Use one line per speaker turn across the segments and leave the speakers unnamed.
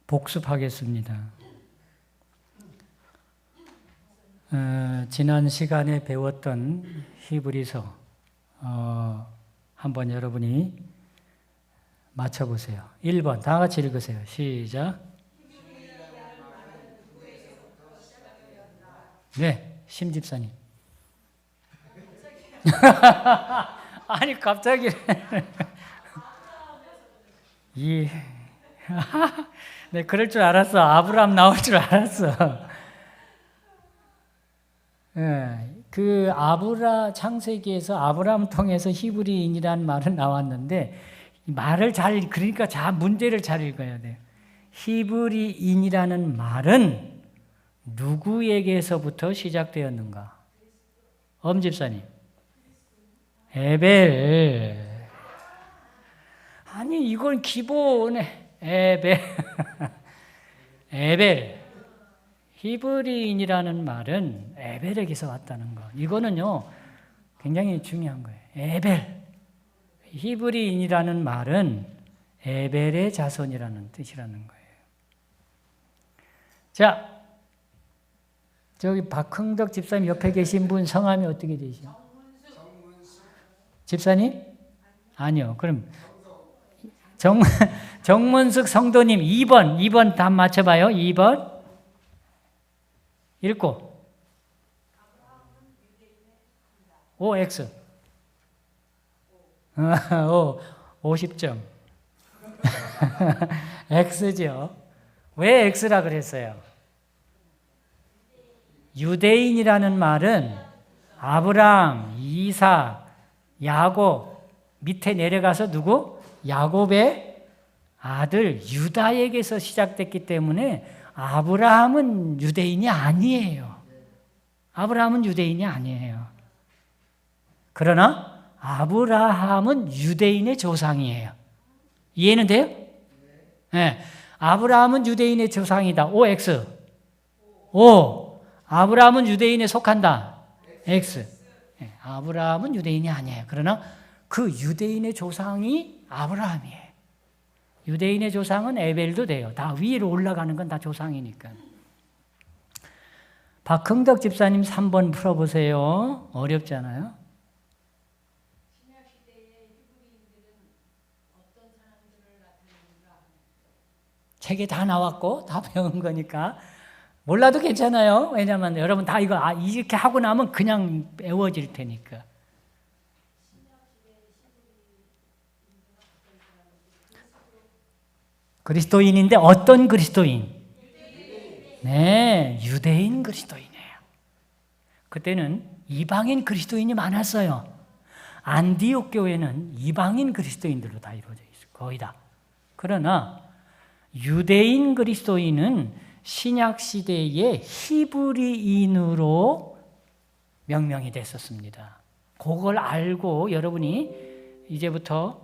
복습하겠습니다. 지난 시간에 배웠던 히브리서 한번 여러분이 맞춰보세요. 1번 다 같이 읽으세요. 시작. 네, 심집사님. 아니 갑자기 네, 그럴 줄 알았어. 아브라함 나올 줄 알았어. 네, 그 창세기에서 아브라함 통해서 히브리인이라는 말은 나왔는데 말을 그러니까 문제를 잘 읽어야 돼요. 히브리인이라는 말은 누구에게서부터 시작되었는가? 엄집사님. 에벨. 아니 이건 기본에 에벨. 에벨. 히브리인이라는 말은 에벨에게서 왔다는 거. 이거는요 굉장히 중요한 거예요. 에벨. 히브리인이라는 말은 에벨의 자손이라는 뜻이라는 거예요. 자, 저기 박흥덕 집사님 옆에 계신 분 성함이 어떻게 되시죠? 집사님? 아니요. 그럼 정문숙 성도님 2번 답 맞춰봐요. 2번 읽고 OX 50점 X죠. 왜 X라 그랬어요? 유대인이라는 말은 아브라함, 이삭, 야곱 밑에 내려가서 누구? 야곱의 아들 유다에게서 시작됐기 때문에 아브라함은 유대인이 아니에요. 아브라함은 유대인이 아니에요. 그러나 아브라함은 유대인의 조상이에요. 이해는 돼요? 네. 아브라함은 유대인의 조상이다. OX. O. 아브라함은 유대인에 속한다. X. 네. 아브라함은 유대인이 아니에요. 그러나 그 유대인의 조상이 아브라함이에요. 유대인의 조상은 에벨도 돼요. 다 위로 올라가는 건 다 조상이니까. 박흥덕 집사님 3번 풀어보세요. 어렵잖아요. 책에 다 나왔고 다 배운 거니까 몰라도 괜찮아요. 왜냐하면 여러분 다 이거 이렇게 하고 나면 그냥 외워질 테니까. 그리스도인인데 어떤 그리스도인? 네, 유대인 그리스도인이에요. 그때는 이방인 그리스도인이 많았어요. 안디옥 교회는 이방인 그리스도인들로 다 이루어져 있어요. 거의 다. 그러나 유대인 그리스도인은 신약 시대의 히브리인으로 명명이 됐었습니다. 그걸 알고 여러분이 이제부터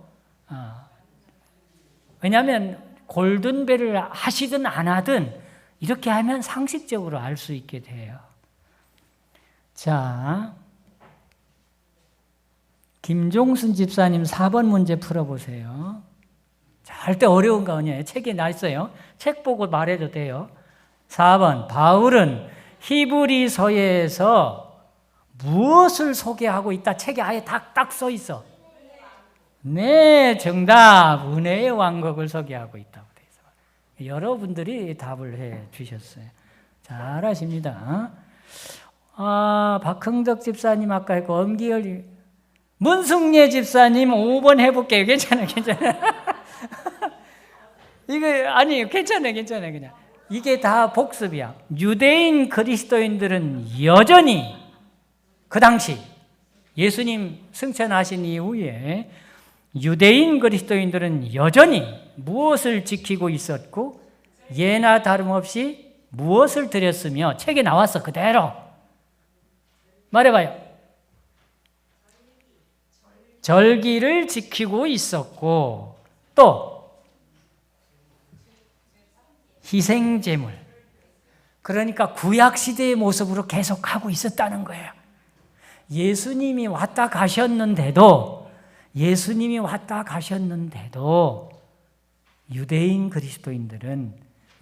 왜냐하면 골든벨을 하시든 안 하든 이렇게 하면 상식적으로 알 수 있게 돼요. 자, 김종순 집사님 4번 문제 풀어보세요. 절대 어려운 거 아니에요. 책에 나 있어요. 책 보고 말해도 돼요. 4번 바울은 히브리서에서 무엇을 소개하고 있다? 책에 아예 딱 써 있어. 네, 정답. 은혜의 왕국을 소개하고 있다고 돼 있어요. 여러분들이 답을 해 주셨어요. 잘하십니다. 박흥덕 집사님 아까 했고 엄기열 문승례 집사님 5번 해볼게요. 괜찮아요. 이거 아니 괜찮아요. 그냥 이게 다 복습이야. 유대인 그리스도인들은 여전히 그 당시 예수님 승천하신 이후에 유대인 그리스도인들은 여전히 무엇을 지키고 있었고 예나 다름없이 무엇을 드렸으며 책에 나왔어. 그대로 말해봐요. 절기를 지키고 있었고 또 희생제물, 그러니까 구약시대의 모습으로 계속하고 있었다는 거예요. 예수님이 왔다 가셨는데도 예수님이 왔다 가셨는데도 유대인 그리스도인들은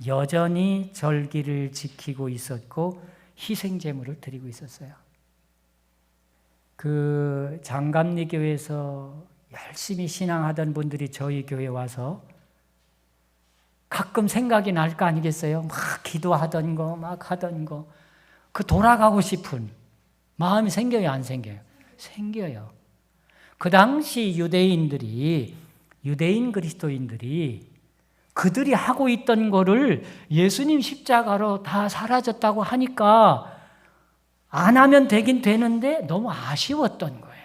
여전히 절기를 지키고 있었고 희생제물을 드리고 있었어요. 그 장감리 교회에서 열심히 신앙하던 분들이 저희 교회에 와서 가끔 생각이 날 거 아니겠어요? 막 기도하던 거, 막 하던 거. 그 돌아가고 싶은 마음이 생겨요, 안 생겨요? 생겨요. 그 당시 유대인 그리스도인들이 그들이 하고 있던 거를 예수님 십자가로 다 사라졌다고 하니까 안 하면 되긴 되는데 너무 아쉬웠던 거예요.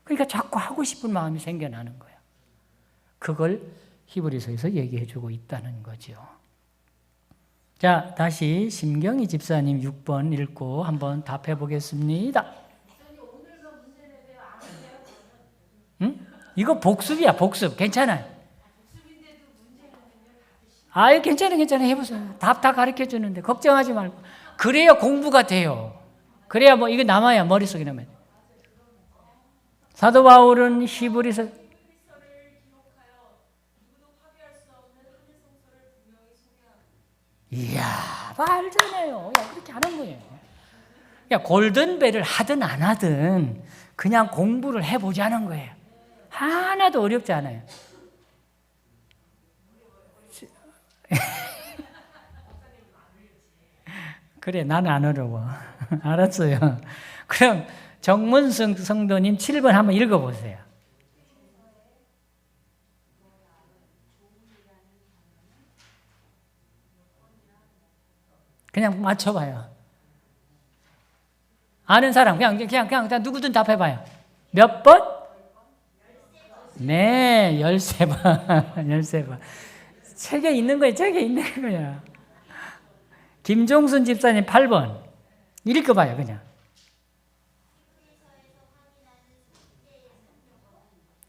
그러니까 자꾸 하고 싶은 마음이 생겨나는 거예요. 그걸 히브리서에서 얘기해 주고 있다는 거죠. 자, 다시 심경희 집사님 6번 읽고 한번 답해 보겠습니다. 응? 이거 복습이야, 복습. 괜찮아요. 아유, 괜찮아. 해보세요. 답 다 가르쳐 주는데 걱정하지 말고. 그래야 공부가 돼요. 그래야 뭐 이거 남아야 머릿속에 남아요. 사도 바울은 히브리서 이야, 알잖아요. 야, 그렇게 하는 거예요. 야, 골든벨을 하든 안 하든 그냥 공부를 해보자는 거예요. 하나도 어렵지 않아요. 그래, 나는 안 어려워. 알았어요. 그럼 정문승 성도님 7번 한번 읽어보세요. 그냥 맞춰봐요. 아는 사람 그냥 누구든 답해봐요. 몇 번? 네, 13번. 13번. 책에 있는 거예요. 책에 있는 거야. 김종순 집사님 8번. 읽어봐요, 그냥.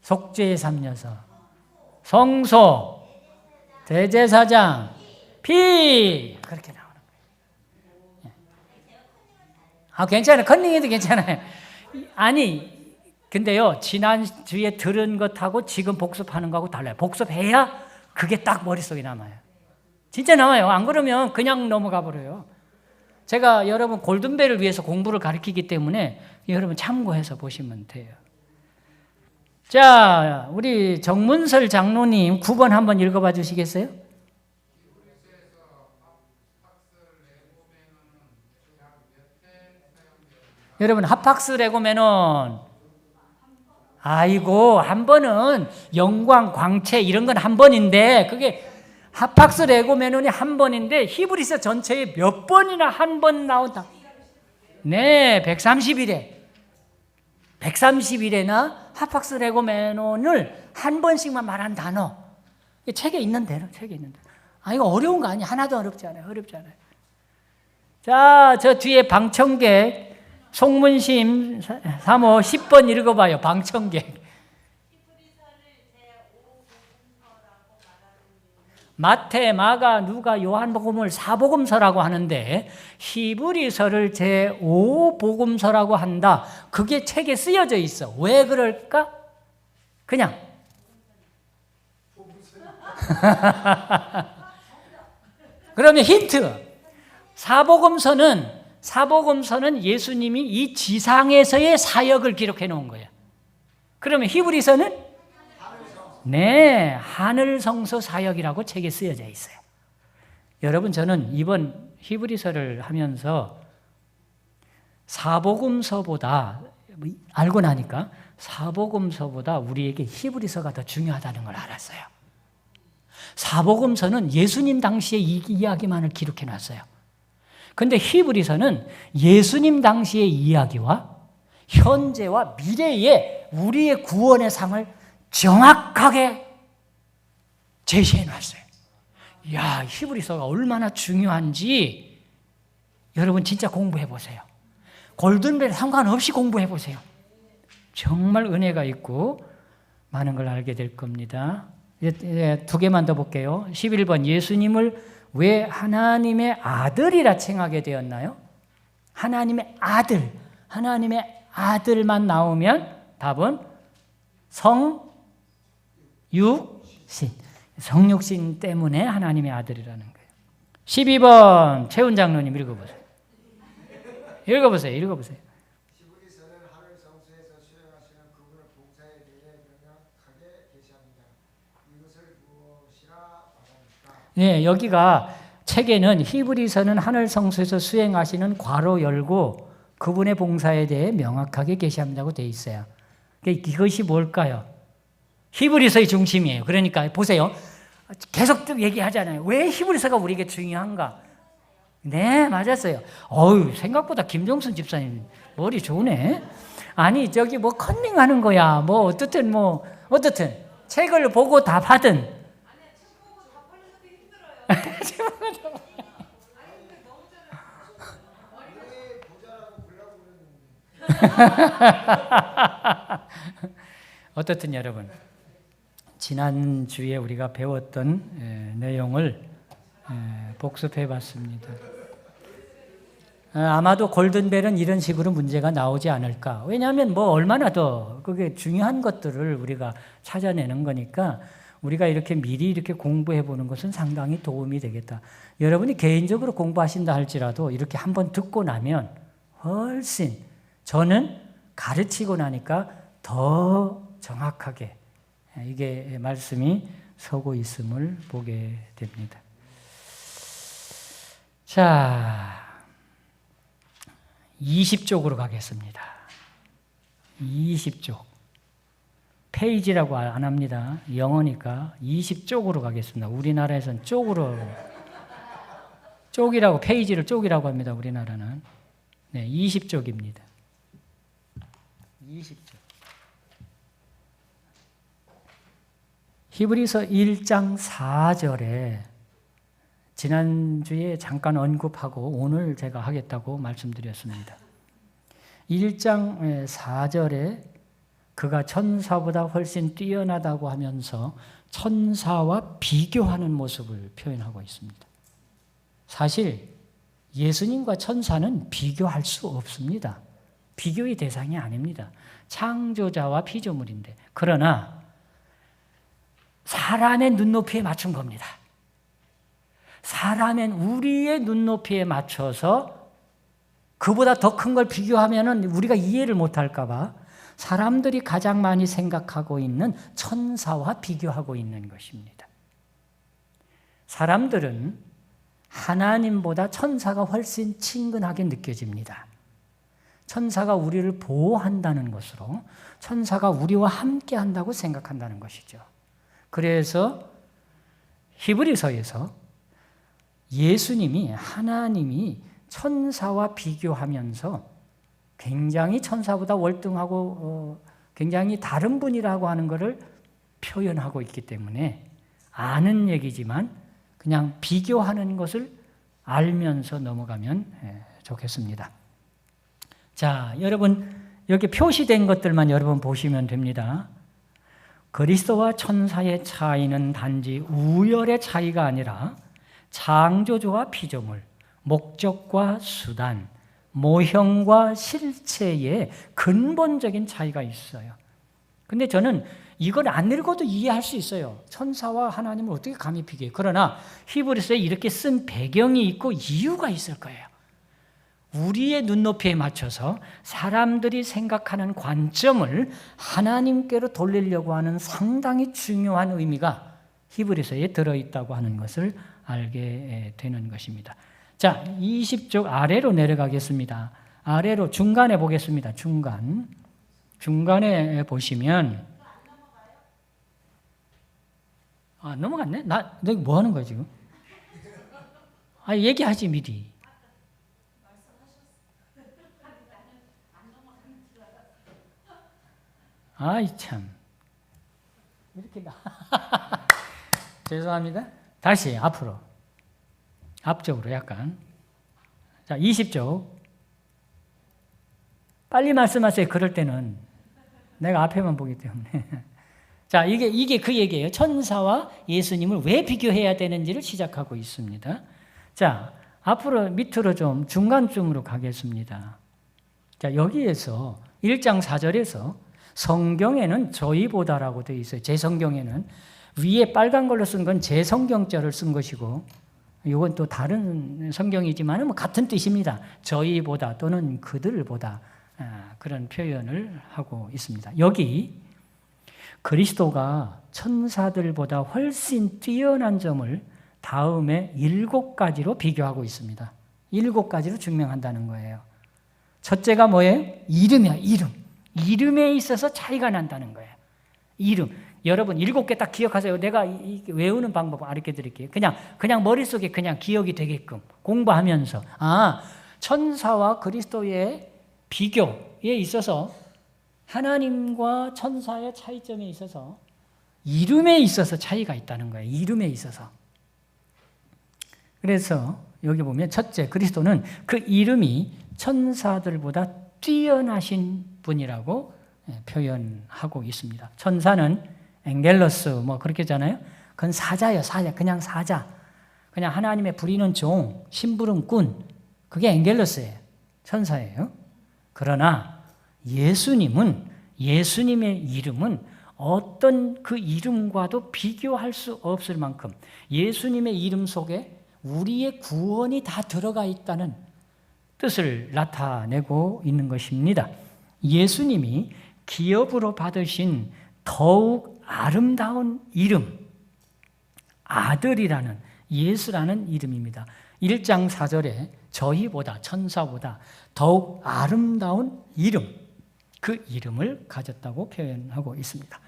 속죄의 3요소. 성소, 대제사장, 피. 그렇게 나오는 거예요. 아, 괜찮아요. 컨닝해도 괜찮아요. 아니, 근데요, 지난주에 들은 것하고 지금 복습하는 거하고 달라요. 복습해야 그게 딱 머릿속에 남아요. 진짜 남아요. 안 그러면 그냥 넘어가 버려요. 제가 여러분 골든벨을 위해서 공부를 가르치기 때문에 여러분 참고해서 보시면 돼요. 자, 우리 정문설 장로님 9번 한번 읽어봐 주시겠어요? 여러분 합학스 레고메논 아이고 한 번은 영광 광채 이런 건 한 번인데 그게 합학스 레고메논이 한 번인데 히브리서 전체에 몇 번이나 한 번 나온다. 네, 130일에 130일에나 합학스 레고메논을 한 번씩만 말한 단어. 책에 있는 대로, 책에 있는 대로. 아, 이거 어려운 거 아니야. 하나도 어렵지 않아요. 어렵지 않아요. 자, 저 뒤에 방청객 송문심 3호 10번 읽어봐요. 방청객. 마태, 마가, 누가, 요한복음을 사복음서라고 하는데 히브리서를 제5복음서라고 한다. 그게 책에 쓰여져 있어. 왜 그럴까? 그냥 그러면 힌트. 사복음서는 예수님이 이 지상에서의 사역을 기록해 놓은 거예요. 그러면 히브리서는 네, 하늘 성소 사역이라고 책에 쓰여져 있어요. 여러분, 저는 이번 히브리서를 하면서 사복음서보다 알고 나니까 사복음서보다 우리에게 히브리서가 더 중요하다는 걸 알았어요. 사복음서는 예수님 당시의 이야기만을 기록해 놨어요. 근데 히브리서는 예수님 당시의 이야기와 현재와 미래의 우리의 구원의 상을 정확하게 제시해 놨어요. 이야, 히브리서가 얼마나 중요한지 여러분 진짜 공부해 보세요. 골든벨 상관없이 공부해 보세요. 정말 은혜가 있고 많은 걸 알게 될 겁니다. 이제 두 개만 더 볼게요. 11번 예수님을 왜 하나님의 아들이라 칭하게 되었나요? 하나님의 아들만 나오면 답은 성육신. 성육신 때문에 하나님의 아들이라는 거예요. 12번 최훈 장로님 읽어보세요. 읽어보세요. 읽어보세요.
히브리서는 하늘 성소에서 수행하시는 그분의 봉사에 대해 명확하게 계시합니다. 이것을 무엇이라 말합니까?
네, 여기가 책에는 히브리서는 하늘 성소에서 수행하시는 괄호 열고 그분의 봉사에 대해 명확하게 계시한다고 되어 있어요. 이것이 뭘까요? 히브리서의 중심이에요. 그러니까 보세요. 계속 쭉 얘기하잖아요. 왜 히브리서가 우리에게 중요한가? 네, 맞았어요. 어우, 생각보다 김종순 집사님 머리 좋네. 아니, 저기 뭐 컨닝하는 거야. 뭐 어떻든 책을 보고 답하든. 아니, 책 보고 답하는 것도 힘들어요. 어떻든 여러분, 지난주에 우리가 배웠던 내용을 복습해 봤습니다. 아마도 골든벨은 이런 식으로 문제가 나오지 않을까. 왜냐하면 뭐 얼마나 더 그게 중요한 것들을 우리가 찾아내는 거니까 우리가 이렇게 미리 이렇게 공부해 보는 것은 상당히 도움이 되겠다. 여러분이 개인적으로 공부하신다 할지라도 이렇게 한번 듣고 나면 훨씬 저는 가르치고 나니까 더 정확하게 이게 말씀이 서고 있음을 보게 됩니다. 자, 20쪽으로 가겠습니다. 20쪽. 페이지라고 안 합니다. 영어니까 20쪽으로 가겠습니다. 우리나라에서는 쪽이라고, 페이지를 쪽이라고 합니다. 우리나라는. 네, 20쪽입니다. 20쪽. 히브리서 1장 4절에 지난주에 잠깐 언급하고 오늘 제가 하겠다고 말씀드렸습니다. 1장 4절에 그가 천사보다 훨씬 뛰어나다고 하면서 천사와 비교하는 모습을 표현하고 있습니다. 사실 예수님과 천사는 비교할 수 없습니다. 비교의 대상이 아닙니다. 창조자와 피조물인데. 그러나 사람의 눈높이에 맞춘 겁니다. 사람은 우리의 눈높이에 맞춰서 그보다 더 큰 걸 비교하면 우리가 이해를 못할까 봐 사람들이 가장 많이 생각하고 있는 천사와 비교하고 있는 것입니다. 사람들은 하나님보다 천사가 훨씬 친근하게 느껴집니다. 천사가 우리를 보호한다는 것으로 천사가 우리와 함께 한다고 생각한다는 것이죠. 그래서 히브리서에서 예수님이 하나님이 천사와 비교하면서 굉장히 천사보다 월등하고 굉장히 다른 분이라고 하는 것을 표현하고 있기 때문에 아는 얘기지만 그냥 비교하는 것을 알면서 넘어가면 좋겠습니다. 자, 여러분 여기 표시된 것들만 여러분 보시면 됩니다. 그리스도와 천사의 차이는 단지 우열의 차이가 아니라 창조주와 피조물, 목적과 수단, 모형과 실체의 근본적인 차이가 있어요. 근데 저는 이걸 안 읽어도 이해할 수 있어요. 천사와 하나님을 어떻게 감히 비교해요. 그러나 히브리서에 이렇게 쓴 배경이 있고 이유가 있을 거예요. 우리의 눈높이에 맞춰서 사람들이 생각하는 관점을 하나님께로 돌리려고 하는 상당히 중요한 의미가 히브리서에 들어있다고 하는 것을 알게 되는 것입니다. 자, 20쪽 아래로 내려가겠습니다. 아래로 중간에 보겠습니다. 중간에 보시면 넘어갔네? 너 뭐 하는 거야 지금? 얘기하지 미리. 아이 참 이렇게 죄송합니다. 다시 앞쪽으로 약간. 자, 20쪽 빨리 말씀하세요. 그럴 때는 내가 앞에만 보기 때문에. 자, 이게 그 얘기예요. 천사와 예수님을 왜 비교해야 되는지를 시작하고 있습니다. 자, 앞으로 밑으로 좀 중간쯤으로 가겠습니다. 자, 여기에서 1장 4절에서 성경에는 저희보다라고 되어 있어요. 제 성경에는 위에 빨간 걸로 쓴 건 제 성경자를 쓴 것이고 이건 또 다른 성경이지만 뭐 같은 뜻입니다. 저희보다 또는 그들보다 그런 표현을 하고 있습니다. 여기 그리스도가 천사들보다 훨씬 뛰어난 점을 다음에 7가지로 비교하고 있습니다. 7가지로 증명한다는 거예요. 첫째가 뭐예요? 이름이야, 이름. 이름에 있어서 차이가 난다는 거예요. 이름. 여러분 7개 딱 기억하세요. 내가 외우는 방법 알려 드릴게요. 그냥 머릿속에 그냥 기억이 되게끔 공부하면서 천사와 그리스도의 비교에 있어서 하나님과 천사의 차이점에 있어서 이름에 있어서 차이가 있다는 거예요. 이름에 있어서. 그래서 여기 보면 첫째, 그리스도는 그 이름이 천사들보다 뛰어나신 분이라고 표현하고 있습니다. 천사는 엥겔로스 뭐 그렇게 하잖아요. 그건 사자예요. 사자. 그냥 사자. 그냥 하나님의 부리는 종, 심부름꾼. 그게 엥겔로스예요. 천사예요. 그러나 예수님의 이름은 어떤 그 이름과도 비교할 수 없을 만큼 예수님의 이름 속에 우리의 구원이 다 들어가 있다는 뜻을 나타내고 있는 것입니다. 예수님이 기업으로 받으신 더욱 아름다운 이름, 아들이라는 예수라는 이름입니다. 1장 4절에 저희보다 천사보다 더욱 아름다운 이름, 그 이름을 가졌다고 표현하고 있습니다.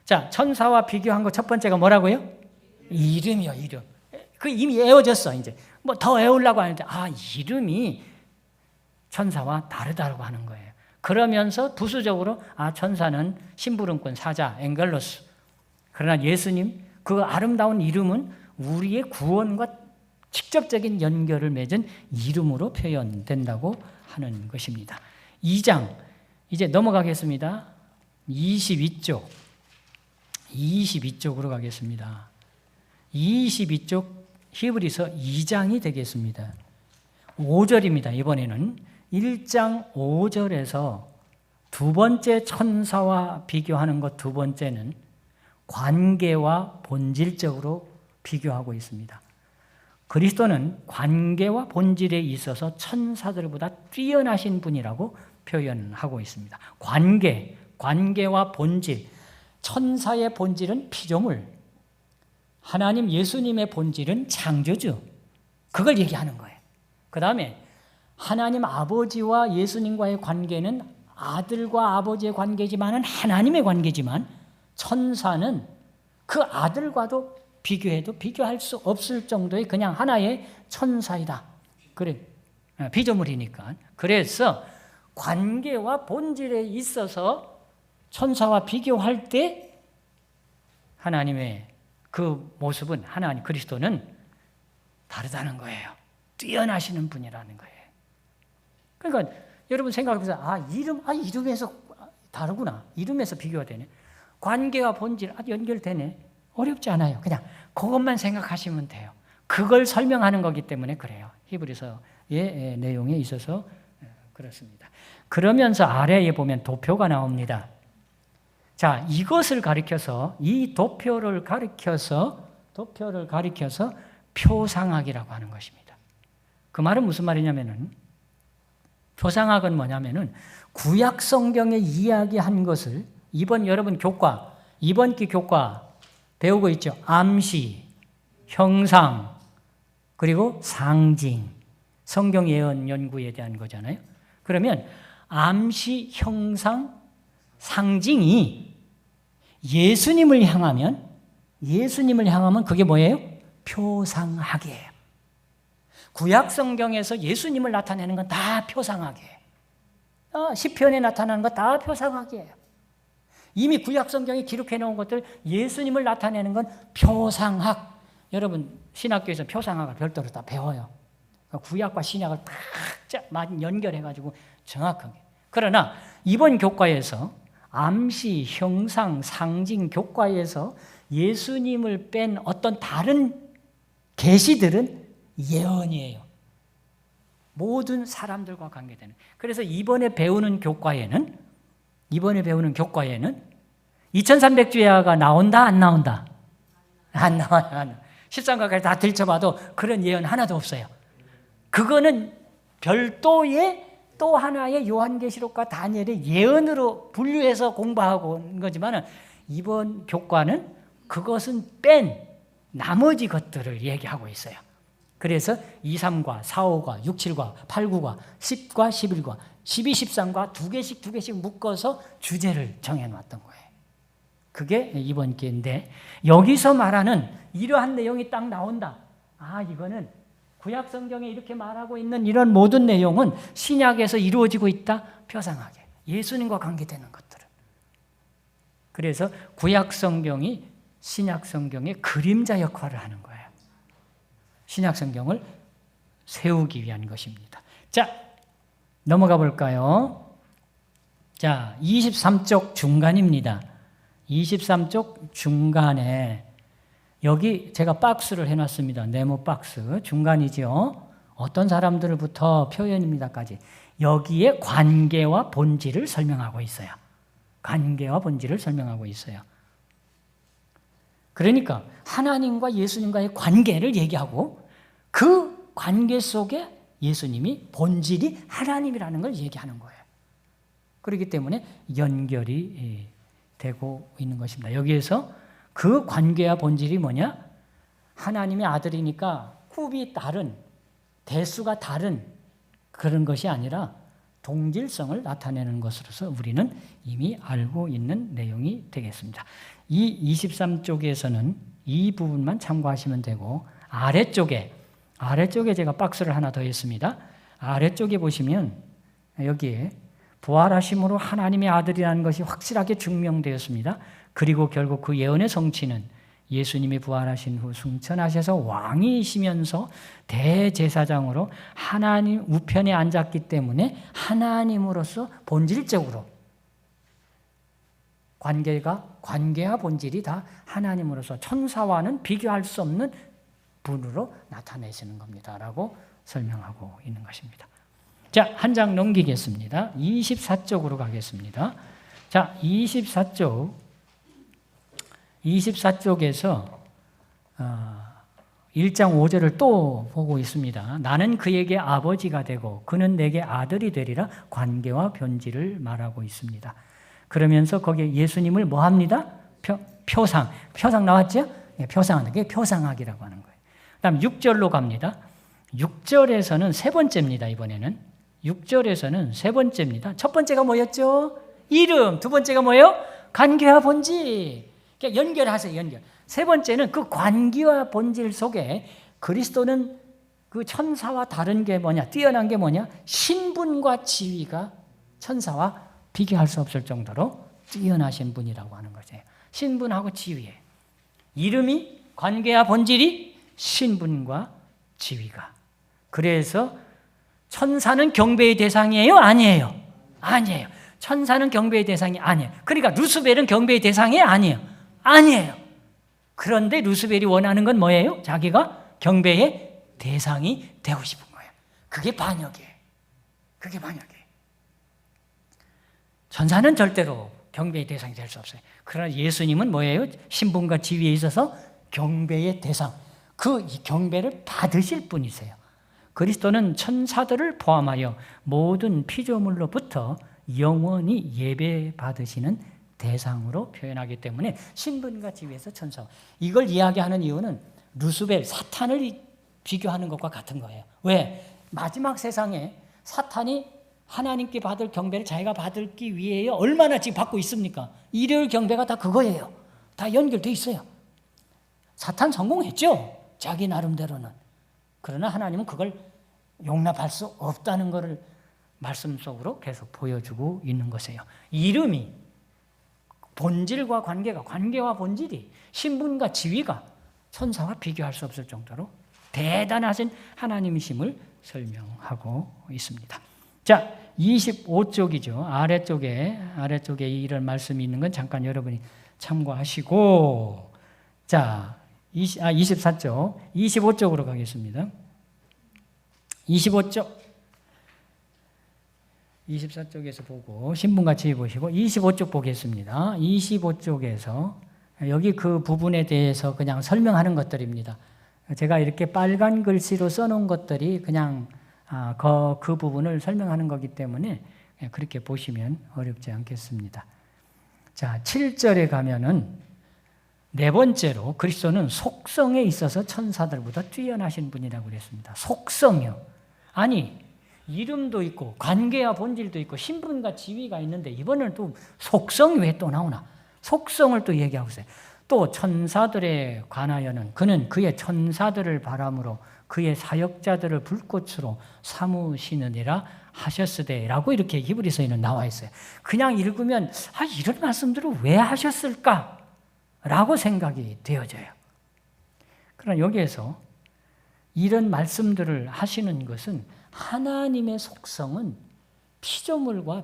자, 천사와 비교한 거 첫 번째가 뭐라고요? 이름이요, 이름. 그 이미 애워졌어, 이제. 뭐 더 애우려고 하는데, 이름이 천사와 다르다고 하는 거예요. 그러면서 부수적으로, 천사는 심부름꾼, 사자, 엥겔로스. 그러나 예수님, 그 아름다운 이름은 우리의 구원과 직접적인 연결을 맺은 이름으로 표현된다고 하는 것입니다. 2장, 이제 넘어가겠습니다. 22쪽으로 가겠습니다. 22쪽 히브리서 2장이 되겠습니다. 5절입니다. 이번에는 1장 5절에서 두 번째 천사와 비교하는 것 두 번째는 관계와 본질적으로 비교하고 있습니다. 그리스도는 관계와 본질에 있어서 천사들보다 뛰어나신 분이라고 표현하고 있습니다. 관계와 본질. 천사의 본질은 피조물. 하나님 예수님의 본질은 창조주. 그걸 얘기하는 거예요. 그 다음에 하나님 아버지와 예수님과의 관계는 아들과 아버지의 관계지만은 하나님의 관계지만 천사는 그 아들과도 비교해도 비교할 수 없을 정도의 그냥 하나의 천사이다. 그래, 피조물이니까. 그래서 관계와 본질에 있어서 천사와 비교할 때 하나님의 그 모습은 하나님 그리스도는 다르다는 거예요. 뛰어나시는 분이라는 거예요. 그러니까 여러분 생각해보세요. 이름에서 다르구나. 이름에서 비교가 되네. 관계와 본질 연결되네. 어렵지 않아요. 그냥 그것만 생각하시면 돼요. 그걸 설명하는 거기 때문에 그래요. 히브리서의 내용에 있어서 그렇습니다. 그러면서 아래에 보면 도표가 나옵니다. 자, 이것을 가리켜서 이 도표를 가리켜서 표상학이라고 하는 것입니다. 그 말은 무슨 말이냐면은 표상학은 뭐냐면은 구약 성경에 이야기한 것을 여러분 이번 기 교과 배우고 있죠. 암시, 형상, 그리고 상징. 성경 예언 연구에 대한 거잖아요. 그러면 암시, 형상, 상징이 예수님을 향하면 그게 뭐예요? 표상학이에요. 구약 성경에서 예수님을 나타내는 건 다 표상학이에요. 시편에 나타나는 건 다 표상학이에요. 이미 구약 성경에 기록해 놓은 것들 예수님을 나타내는 건 표상학. 여러분 신학교에서 표상학을 별도로 다 배워요. 구약과 신약을 딱 연결해가지고 정확하게. 그러나 이번 교과에서 암시, 형상, 상징 교과에서 예수님을 뺀 어떤 다른 계시들은 예언이에요. 모든 사람들과 관계되는. 그래서 이번에 배우는 교과에는 이번에 배우는 교과에는 2300주야가 나온다 안 나온다? 안 나와요. 13가까지 다 들춰봐도 그런 예언 하나도 없어요. 그거는 별도의 또 하나의 요한계시록과 다니엘의 예언으로 분류해서 공부하고 온 거지만 이번 교과는 그것은 뺀 나머지 것들을 얘기하고 있어요. 그래서 2, 3과 4, 5과 6, 7과 8, 9과 10과 11과 12, 13과 두 개씩 묶어서 주제를 정해놨던 거예요. 그게 이번 기회인데 여기서 말하는 이러한 내용이 딱 나온다. 이거는 구약 성경에 이렇게 말하고 있는 이런 모든 내용은 신약에서 이루어지고 있다. 표상하게. 예수님과 관계되는 것들은. 그래서 구약 성경이 신약 성경의 그림자 역할을 하는 거예요. 신약 성경을 세우기 위한 것입니다. 자, 넘어가 볼까요? 자, 23쪽 중간입니다. 23쪽 중간에 여기 제가 박스를 해놨습니다. 네모 박스. 중간이죠. 어떤 사람들부터 표현입니다까지. 여기에 관계와 본질을 설명하고 있어요. 관계와 본질을 설명하고 있어요. 그러니까 하나님과 예수님과의 관계를 얘기하고 그 관계 속에 예수님이 본질이 하나님이라는 걸 얘기하는 거예요. 그렇기 때문에 연결이 되고 있는 것입니다. 여기에서 그 관계와 본질이 뭐냐? 하나님의 아들이니까 굽이 다른, 대수가 다른 그런 것이 아니라 동질성을 나타내는 것으로서 우리는 이미 알고 있는 내용이 되겠습니다. 이 23쪽에서는 이 부분만 참고하시면 되고 아래쪽에 제가 박스를 하나 더 했습니다. 아래쪽에 보시면 여기에 부활하심으로 하나님의 아들이라는 것이 확실하게 증명되었습니다. 그리고 결국 그 예언의 성취는 예수님이 부활하신 후 승천하셔서 왕이시면서 대제사장으로 하나님 우편에 앉았기 때문에 하나님으로서 본질적으로 관계와 본질이 다 하나님으로서 천사와는 비교할 수 없는 분으로 나타내시는 겁니다. 라고 설명하고 있는 것입니다. 자, 한 장 넘기겠습니다. 24쪽으로 가겠습니다. 자, 24쪽에서 1장 5절을 또 보고 있습니다. 나는 그에게 아버지가 되고 그는 내게 아들이 되리라 관계와 본질을 말하고 있습니다. 그러면서 거기에 예수님을 뭐 합니다? 표상 나왔죠? 네, 표상하는 게 표상하기라고 하는 거예요. 그 다음 6절로 갑니다. 6절에서는 세 번째입니다. 이번에는 6절에서는 세 번째입니다. 첫 번째가 뭐였죠? 이름. 두 번째가 뭐예요? 관계와 본질. 그러니까 연결하세요. 연결. 세 번째는 그 관계와 본질 속에 그리스도는 그 천사와 다른 게 뭐냐? 뛰어난 게 뭐냐? 신분과 지위가 천사와 비교할 수 없을 정도로 뛰어나신 분이라고 하는 거죠. 신분하고 지위에. 이름이 관계와 본질이 신분과 지위가. 그래서 천사는 경배의 대상이에요? 아니에요? 아니에요. 천사는 경배의 대상이 아니에요. 그러니까 루스벨은 경배의 대상이 아니에요? 아니에요. 그런데 루스벨이 원하는 건 뭐예요? 자기가 경배의 대상이 되고 싶은 거예요. 그게 반역이에요. 그게 반역이에요. 천사는 절대로 경배의 대상이 될 수 없어요. 그러나 예수님은 뭐예요? 신분과 지위에 있어서 경배의 대상. 그 경배를 받으실 분이세요. 그리스도는 천사들을 포함하여 모든 피조물로부터 영원히 예배 받으시는 대상으로 표현하기 때문에 신분과 지위에서 천사. 이걸 이야기하는 이유는 루스벨, 사탄을 비교하는 것과 같은 거예요. 왜? 마지막 세상에 사탄이 하나님께 받을 경배를 자기가 받기 위해 얼마나 지금 받고 있습니까? 일요일 경배가 다 그거예요. 다 연결돼 있어요. 사탄 성공했죠. 자기 나름대로는. 그러나 하나님은 그걸 용납할 수 없다는 것을 말씀 속으로 계속 보여주고 있는 것이에요. 이름이 본질과 관계와 본질이 신분과 지위가 천사와 비교할 수 없을 정도로 대단하신 하나님이심을 설명하고 있습니다. 자, 25쪽이죠. 아래쪽에 이런 말씀이 있는 건 잠깐 여러분이 참고하시고, 자, 24쪽, 25쪽으로 가겠습니다. 25쪽. 24쪽에서 보고 신분과 지위 보시고 25쪽 보겠습니다. 25쪽에서 여기 그 부분에 대해서 그냥 설명하는 것들입니다. 제가 이렇게 빨간 글씨로 써놓은 것들이 그냥 그 부분을 설명하는 거기 때문에 그렇게 보시면 어렵지 않겠습니다. 자, 7절에 가면은 네 번째로 그리스도는 속성에 있어서 천사들보다 뛰어나신 분이라고 그랬습니다. 속성이요. 아니, 이름도 있고 관계와 본질도 있고 신분과 지위가 있는데 이번에는 또 속성이 왜 또 나오나? 속성을 또 얘기하고 있어요. 또 천사들에 관하여는 그는 그의 천사들을 바람으로 그의 사역자들을 불꽃으로 삼으시느니라 하셨으되라고 이렇게 히브리서에는 나와 있어요. 그냥 읽으면 이런 말씀들을 왜 하셨을까? 라고 생각이 되어져요. 그러나 여기에서 이런 말씀들을 하시는 것은 하나님의 속성은 피조물과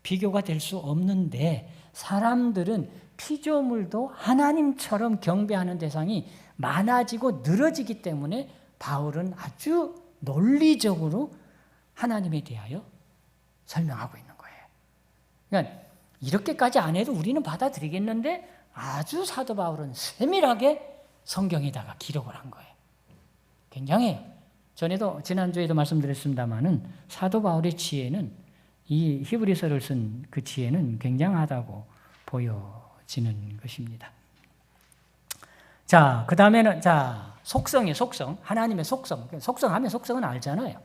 비교가 될 수 없는데 사람들은 피조물도 하나님처럼 경배하는 대상이 많아지고 늘어지기 때문에 바울은 아주 논리적으로 하나님에 대하여 설명하고 있는 거예요. 그러니까 이렇게까지 안 해도 우리는 받아들이겠는데 아주 사도 바울은 세밀하게 성경에다가 기록을 한 거예요. 굉장해요. 지난주에도 말씀드렸습니다마는 사도 바울의 지혜는 이 히브리서를 쓴 그 지혜는 굉장하다고 보여지는 것입니다. 자, 그 다음에는 속성이에요. 속성. 하나님의 속성. 속성하면 속성은 알잖아요.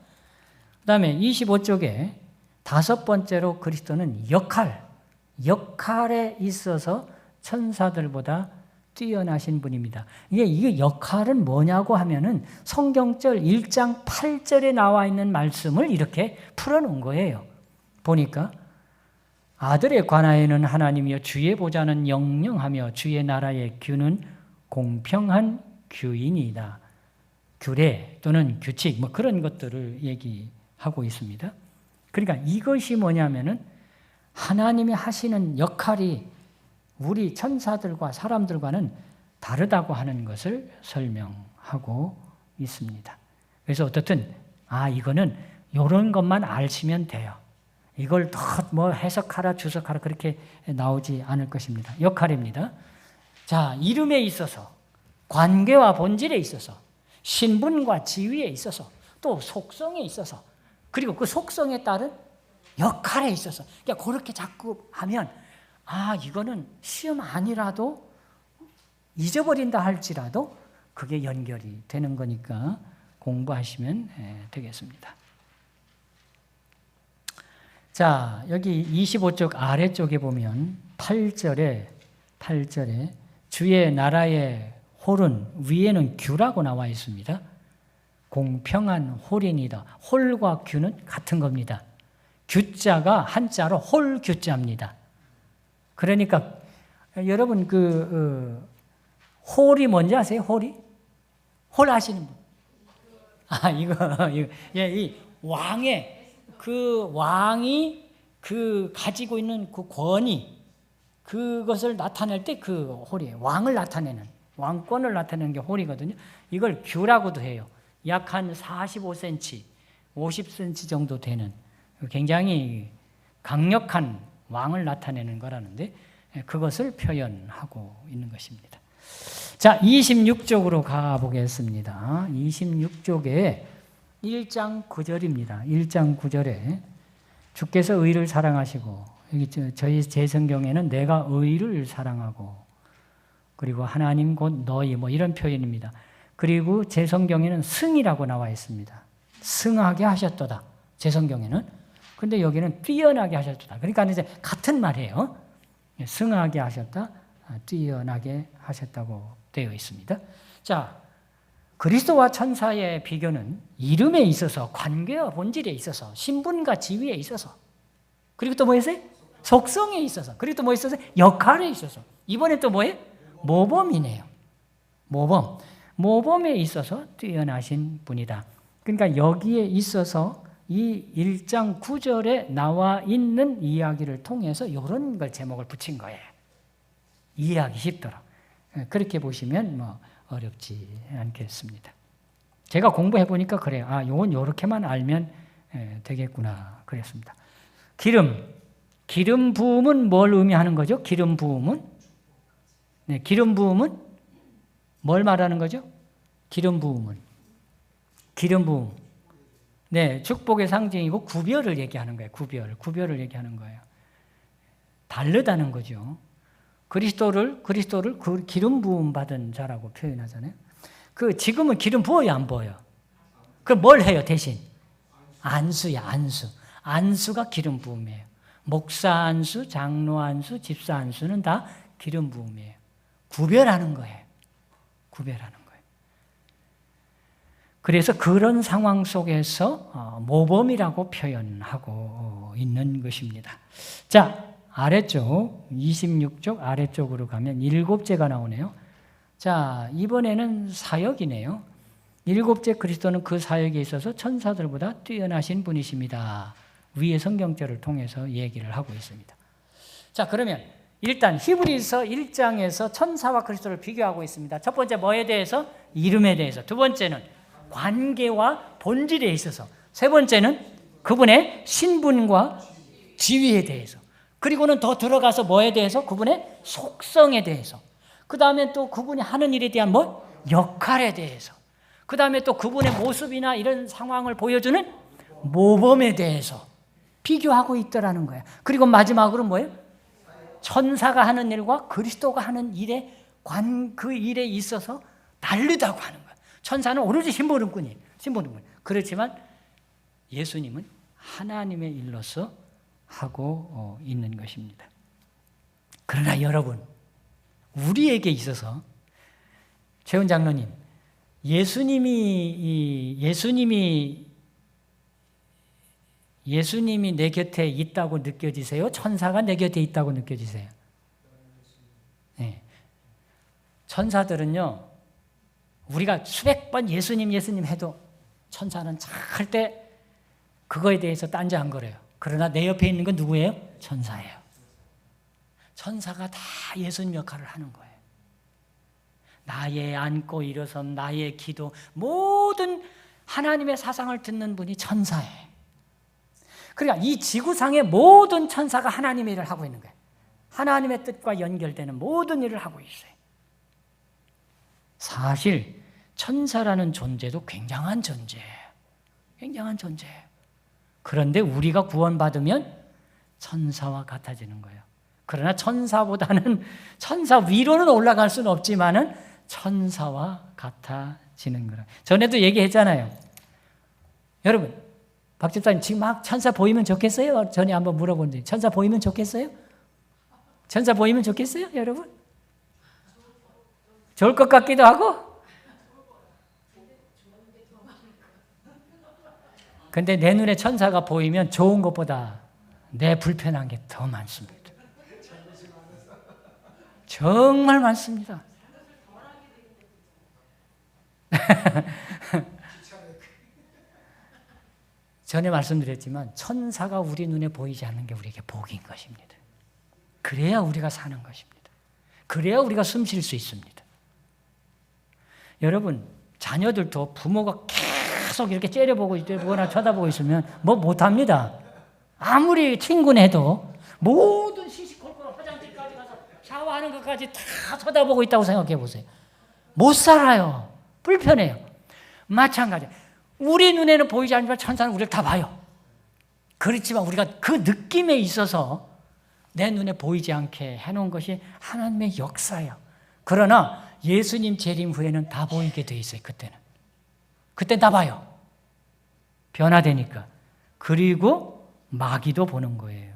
그 다음에 25쪽에 다섯 번째로 그리스도는 역할에 있어서 천사들보다 뛰어나신 분입니다. 이게 역할은 뭐냐고 하면은 성경절 1장 8절에 나와 있는 말씀을 이렇게 풀어놓은 거예요. 보니까 아들에 관하여는 하나님이여 주의 보좌는 영영하며 주의 나라의 규는 공평한 규인이다. 규례 또는 규칙 그런 것들을 얘기하고 있습니다. 그러니까 이것이 뭐냐면은 하나님이 하시는 역할이 우리 천사들과 사람들과는 다르다고 하는 것을 설명하고 있습니다. 그래서 어떻든 이거는 이런 것만 아시면 돼요. 이걸 더 해석하라 주석하라 그렇게 나오지 않을 것입니다. 역할입니다. 자, 이름에 있어서 관계와 본질에 있어서 신분과 지위에 있어서 또 속성에 있어서 그리고 그 속성에 따른 역할에 있어서 그러니까 그렇게 자꾸 하면 이거는 시험 아니라도 잊어버린다 할지라도 그게 연결이 되는 거니까 공부하시면 되겠습니다. 자, 여기 25쪽 아래쪽에 보면 8절에 주의 나라의 홀은 위에는 규라고 나와 있습니다. 공평한 홀이니다. 홀과 규는 같은 겁니다. 규자가 한자로 홀규자입니다. 그러니까 여러분 홀이 뭔지 아세요? 홀이? 홀 아시는 분? 이 왕이 가지고 있는 그 권위 그것을 나타낼 때 그 홀이에요. 왕을 나타내는 왕권을 나타내는 게 홀이거든요. 이걸 규라고도 해요. 약 한 45cm, 50cm 정도 되는 굉장히 강력한 왕을 나타내는 거라는데 그것을 표현하고 있는 것입니다. 자, 26쪽으로 가보겠습니다. 26쪽에 1장 9절입니다. 1장 9절에 주께서 의를 사랑하시고 여기 제 성경에는 내가 의를 사랑하고 그리고 하나님 곧 너희 이런 표현입니다. 그리고 제 성경에는 승이라고 나와 있습니다. 승하게 하셨도다. 제 성경에는. 근데 여기는 뛰어나게 하셨다. 그러니까 이제 같은 말이에요. 승하게 하셨다, 뛰어나게 하셨다고 되어 있습니다. 자, 그리스도와 천사의 비교는 이름에 있어서, 관계와 본질에 있어서, 신분과 지위에 있어서, 그리고 또 뭐였어요? 속성에 있어서, 그리고 또 뭐 있어서? 역할에 있어서. 이번에 또 뭐예요? 모범이네요. 모범에 있어서 뛰어나신 분이다. 그러니까 여기에 있어서 이 1장 9절에 나와 있는 이야기를 통해서 이런 걸 제목을 붙인 거예요. 이해하기 쉽도록. 그렇게 보시면 어렵지 않겠습니다. 제가 공부해 보니까 그래요. 요건 요렇게만 알면 되겠구나 그랬습니다. 기름 부음은 뭘 의미하는 거죠? 기름 부음은? 네, 기름 부음은 뭘 말하는 거죠? 기름 부음. 네, 축복의 상징이고 구별을 얘기하는 거예요. 구별을 얘기하는 거예요. 다르다는 거죠. 그리스도를 그 기름 부음 받은 자라고 표현하잖아요. 지금은 기름 부어요, 안 부어요? 그럼 뭘 해요, 대신? 안수야, 안수. 안수가 기름 부음이에요. 목사 안수, 장로 안수, 집사 안수는 다 기름 부음이에요. 구별하는 거예요. 그래서 그런 상황 속에서 모범이라고 표현하고 있는 것입니다. 자, 아래쪽 26쪽 아래쪽으로 가면 7제가 나오네요. 자, 이번에는 사역이네요. 7째 그리스도는 그 사역에 있어서 천사들보다 뛰어나신 분이십니다. 위의 성경절을 통해서 얘기를 하고 있습니다. 자, 그러면 일단 히브리서 1장에서 천사와 그리스도를 비교하고 있습니다. 첫 번째 뭐에 대해서? 이름에 대해서. 두 번째는 관계와 본질에 있어서. 세 번째는 그분의 신분과 지위에 대해서. 그리고는 더 들어가서 뭐에 대해서? 그분의 속성에 대해서. 그 다음에 또 그분이 하는 일에 대한 역할에 대해서. 그 다음에 또 그분의 모습이나 이런 상황을 보여주는 모범에 대해서 비교하고 있더라는 거예요. 그리고 마지막으로 뭐예요? 천사가 하는 일과 그리스도가 하는 일에 그 일에 있어서 다르다고 하는 거예요. 천사는 오로지 심부름꾼이에요. 그렇지만 예수님은 하나님의 일로서 하고 있는 것입니다. 그러나 여러분, 우리에게 있어서 최훈 장로님, 예수님이 내 곁에 있다고 느껴지세요? 천사가 내 곁에 있다고 느껴지세요? 네. 천사들은요, 우리가 수백 번 예수님 해도 천사는 절대 그거에 대해서 딴지 안 걸어요. 그러나 내 옆에 있는 건 누구예요? 천사예요. 천사가 다 예수님 역할을 하는 거예요. 나의 안고 일어섬, 나의 기도, 모든 하나님의 사상을 듣는 분이 천사예요. 그러니까 이 지구상의 모든 천사가 하나님의 일을 하고 있는 거예요. 하나님의 뜻과 연결되는 모든 일을 하고 있어요. 사실 천사라는 존재도 굉장한 존재예요. 그런데 우리가 구원받으면 천사와 같아지는 거예요. 그러나 천사 위로는 올라갈 수는 없지만은 천사와 같아지는 거라. 전에도 얘기했잖아요. 여러분, 박 집사님 지금 막 천사 보이면 좋겠어요? 전에 한번 물어본데 천사 보이면 좋겠어요? 여러분? 좋을 것 같기도 하고. 근데 내 눈에 천사가 보이면 좋은 것보다 내 불편한 게 더 많습니다. 정말 많습니다. 전에 말씀드렸지만 천사가 우리 눈에 보이지 않는 게 우리에게 복인 것입니다. 그래야 우리가 사는 것입니다. 그래야 우리가 숨 쉴 수 있습니다. 여러분, 자녀들도 부모가 계속 이렇게 째려보거나 쳐다보고 있으면 못합니다. 아무리 친구해도 모든 시시콜콜 화장실까지 가서 샤워하는 것까지 다 쳐다보고 있다고 생각해 보세요. 못 살아요. 불편해요. 마찬가지. 우리 눈에는 보이지 않지만 천사는 우리를 다 봐요. 그렇지만 우리가 그 느낌에 있어서 내 눈에 보이지 않게 해놓은 것이 하나님의 역사예요. 그러나 예수님 재림 후에는 다 보이게 돼 있어요. 그때는 다 봐요. 변화되니까. 그리고 마귀도 보는 거예요.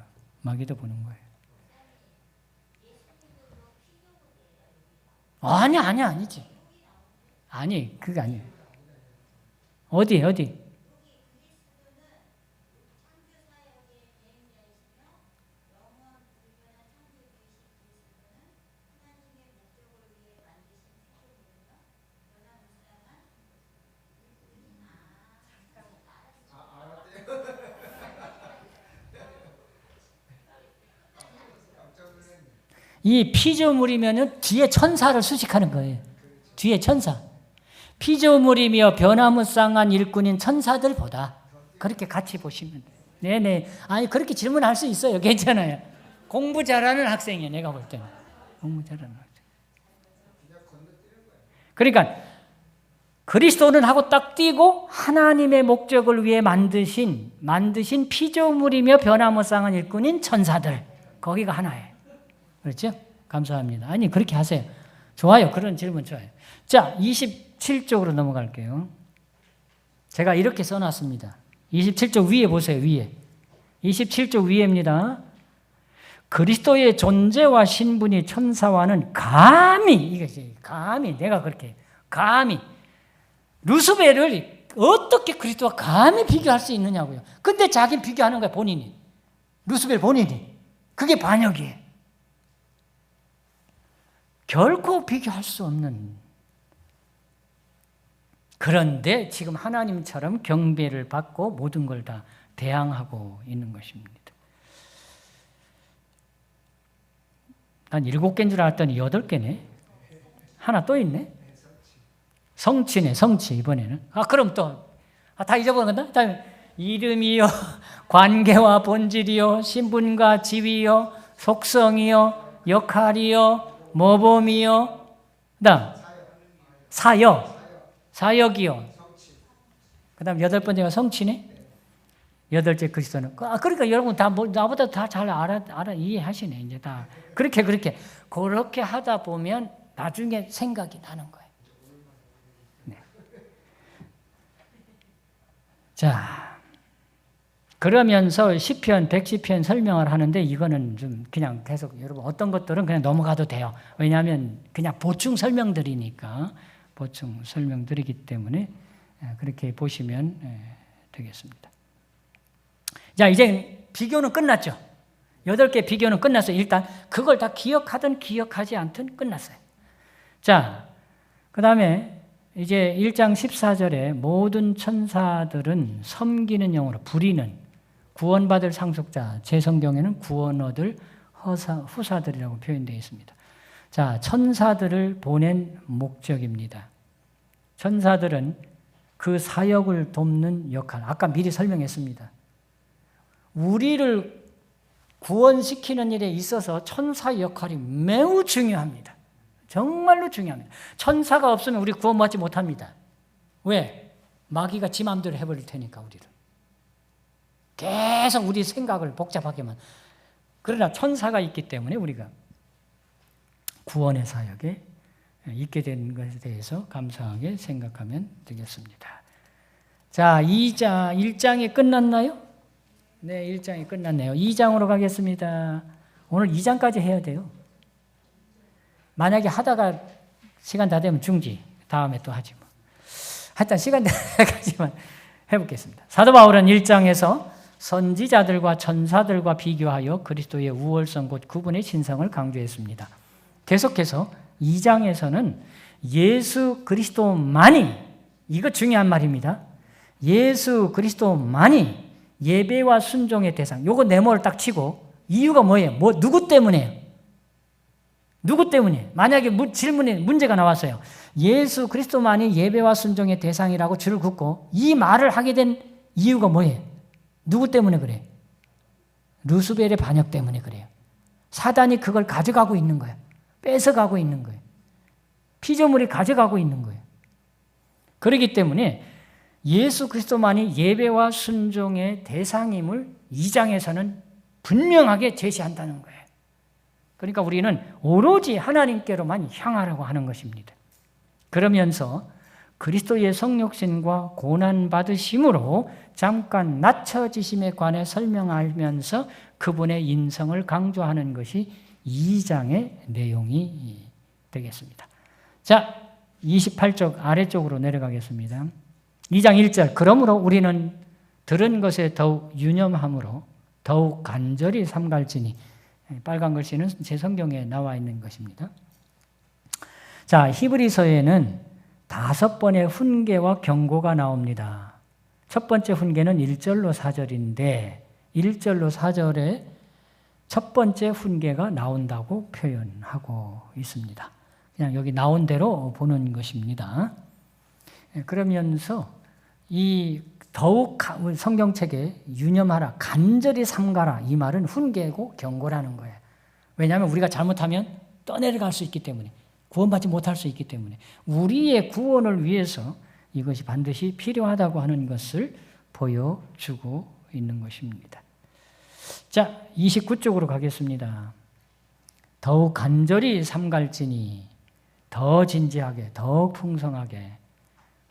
아니지. 아니, 그게 아니에요. 어디? 이 피조물이면은 뒤에 천사를 수식하는 거예요. 뒤에 천사. 피조물이며 변화무쌍한 일꾼인 천사들보다 그렇게 같이 보시면 돼요. 네네. 아니, 그렇게 질문할 수 있어요. 괜찮아요. 공부 잘하는 학생이에요. 내가 볼 때는. 공부 잘하는 학생. 그러니까 그리스도는 하고 딱 띄고 하나님의 목적을 위해 만드신 피조물이며 변화무쌍한 일꾼인 천사들. 거기가 하나예요. 그렇죠? 감사합니다. 아니, 그렇게 하세요. 좋아요. 그런 질문 좋아요. 자, 27쪽으로 넘어갈게요. 제가 이렇게 써놨습니다. 27쪽 위에 보세요. 위에. 27쪽 위에입니다. 그리스도의 존재와 신분이 천사와는 감히 내가 그렇게 감히 루스벨을 어떻게 그리스도와 감히 비교할 수 있느냐고요. 근데 자기는 비교하는 거야, 본인이. 루스벨 본인이. 그게 반역이에요. 결코 비교할 수 없는. 그런데 지금 하나님처럼 경배를 받고 모든 걸 다 대항하고 있는 것입니다. 난 7개인 줄 알았더니 8개네. 하나 또 있네. 성취네, 성취, 이번에는. 그럼 또, 다 잊어버린 건다? 이름이요, 관계와 본질이요, 신분과 지위요, 속성이요, 역할이요, 모범이요, 그 다음, 사역이요. 그 다음 8번째가 성취네. 8째 그리스도는. 그러니까 여러분 다 나보다 다 잘 알아 이해하시네. 이제 다. 그렇게 하다 보면 나중에 생각이 나는 거예요. 네. 자, 그러면서 시편, 110편 설명을 하는데 이거는 좀 그냥 계속 여러분 어떤 것들은 그냥 넘어가도 돼요. 왜냐하면 그냥 보충 설명들이니까 보충 설명들이기 때문에 그렇게 보시면 되겠습니다. 자, 이제 비교는 끝났죠. 8개 비교는 끝났어요. 일단 그걸 다 기억하든 기억하지 않든 끝났어요. 자, 그 다음에 이제 1장 14절에 모든 천사들은 섬기는 영으로 부리는 구원받을 상속자, 제 성경에는 구원 얻을 후사들이라고 표현되어 있습니다. 자, 천사들을 보낸 목적입니다. 천사들은 그 사역을 돕는 역할, 아까 미리 설명했습니다. 우리를 구원시키는 일에 있어서 천사의 역할이 매우 중요합니다. 정말로 중요합니다. 천사가 없으면 우리 구원받지 못합니다. 왜? 마귀가 지 마음대로 해버릴 테니까 우리를. 계속 우리 생각을 복잡하게만. 그러나 천사가 있기 때문에 우리가 구원의 사역에 있게 된 것에 대해서 감사하게 생각하면 되겠습니다. 자, 1장이 끝났나요? 네, 1장이 끝났네요. 2장으로 가겠습니다. 오늘 2장까지 해야 돼요. 만약에 하다가 시간 다 되면 중지, 다음에 또 하지 뭐. 하여튼 시간 되까지만 해보겠습니다. 사도 바울은 1장에서 선지자들과 천사들과 비교하여 그리스도의 우월성 곧 구분의 신성을 강조했습니다. 계속해서 2장에서는 예수 그리스도만이, 이거 중요한 말입니다. 예수 그리스도만이 예배와 순종의 대상. 요거 네모를 딱 치고 이유가 뭐예요? 누구 때문에요? 누구 때문에? 만약에 질문에 문제가 나왔어요. 예수 그리스도만이 예배와 순종의 대상이라고 줄을 긋고 이 말을 하게 된 이유가 뭐예요? 누구 때문에 그래요? 루스벨의 반역 때문에 그래요. 사단이 그걸 가져가고 있는 거예요. 뺏어가고 있는 거예요. 피조물이 가져가고 있는 거예요. 그렇기 때문에 예수 그리스도만이 예배와 순종의 대상임을 2장에서는 분명하게 제시한다는 거예요. 그러니까 우리는 오로지 하나님께로만 향하라고 하는 것입니다. 그러면서 그리스도의 성육신과 고난받으심으로 잠깐 낮춰지심에 관해 설명하면서 그분의 인성을 강조하는 것이 2장의 내용이 되겠습니다. 자, 28쪽 아래쪽으로 내려가겠습니다. 2장 1절. 그러므로 우리는 들은 것에 더욱 유념함으로 더욱 간절히 삼갈지니. 빨간 글씨는 제 성경에 나와 있는 것입니다. 자, 히브리서에는 5번의 훈계와 경고가 나옵니다. 첫 번째 훈계는 1절로 4절인데 1절로 4절에 첫 번째 훈계가 나온다고 표현하고 있습니다. 그냥 여기 나온 대로 보는 것입니다. 그러면서 이 더욱 성경책에 유념하라, 간절히 삼가라, 이 말은 훈계고 경고라는 거예요. 왜냐하면 우리가 잘못하면 떠내려갈 수 있기 때문에, 구원받지 못할 수 있기 때문에 우리의 구원을 위해서 이것이 반드시 필요하다고 하는 것을 보여주고 있는 것입니다. 자, 29쪽으로 가겠습니다. 더욱 간절히 삼갈지니 더 진지하게, 더욱 풍성하게.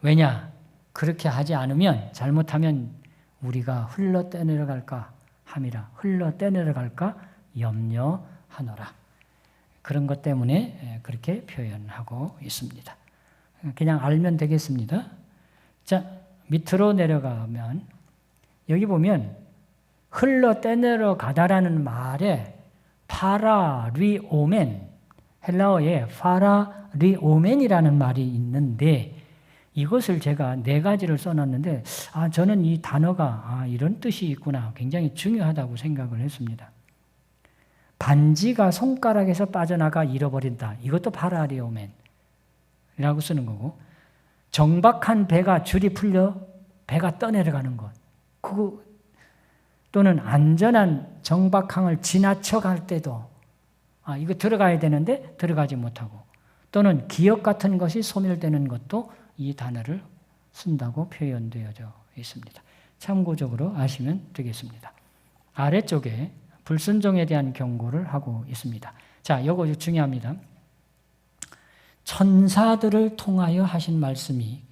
왜냐? 그렇게 하지 않으면, 잘못하면 우리가 흘러 떠내려갈까 함이라. 흘러 떠내려갈까 염려하노라. 그런 것 때문에 그렇게 표현하고 있습니다. 그냥 알면 되겠습니다. 자, 밑으로 내려가면 여기 보면 흘러 떠내려가다라는 말에 파라리오멘, 헬라어에 파라리오멘이라는 말이 있는데, 이것을 제가 4가지를 써놨는데 저는 이 단어가 이런 뜻이 있구나, 굉장히 중요하다고 생각을 했습니다. 반지가 손가락에서 빠져나가 잃어버린다. 이것도 파라리오멘이라고 쓰는 거고, 정박한 배가 줄이 풀려 배가 떠내려가는 것, 또는 안전한 정박항을 지나쳐 갈 때도 이거 들어가야 되는데 들어가지 못하고, 또는 기억 같은 것이 소멸되는 것도 이 단어를 쓴다고 표현되어져 있습니다. 참고적으로 아시면 되겠습니다. 아래쪽에 불순종에 대한 경고를 하고 있습니다. 자, 이거 중요합니다. 천사들을 통하여 하신 말씀이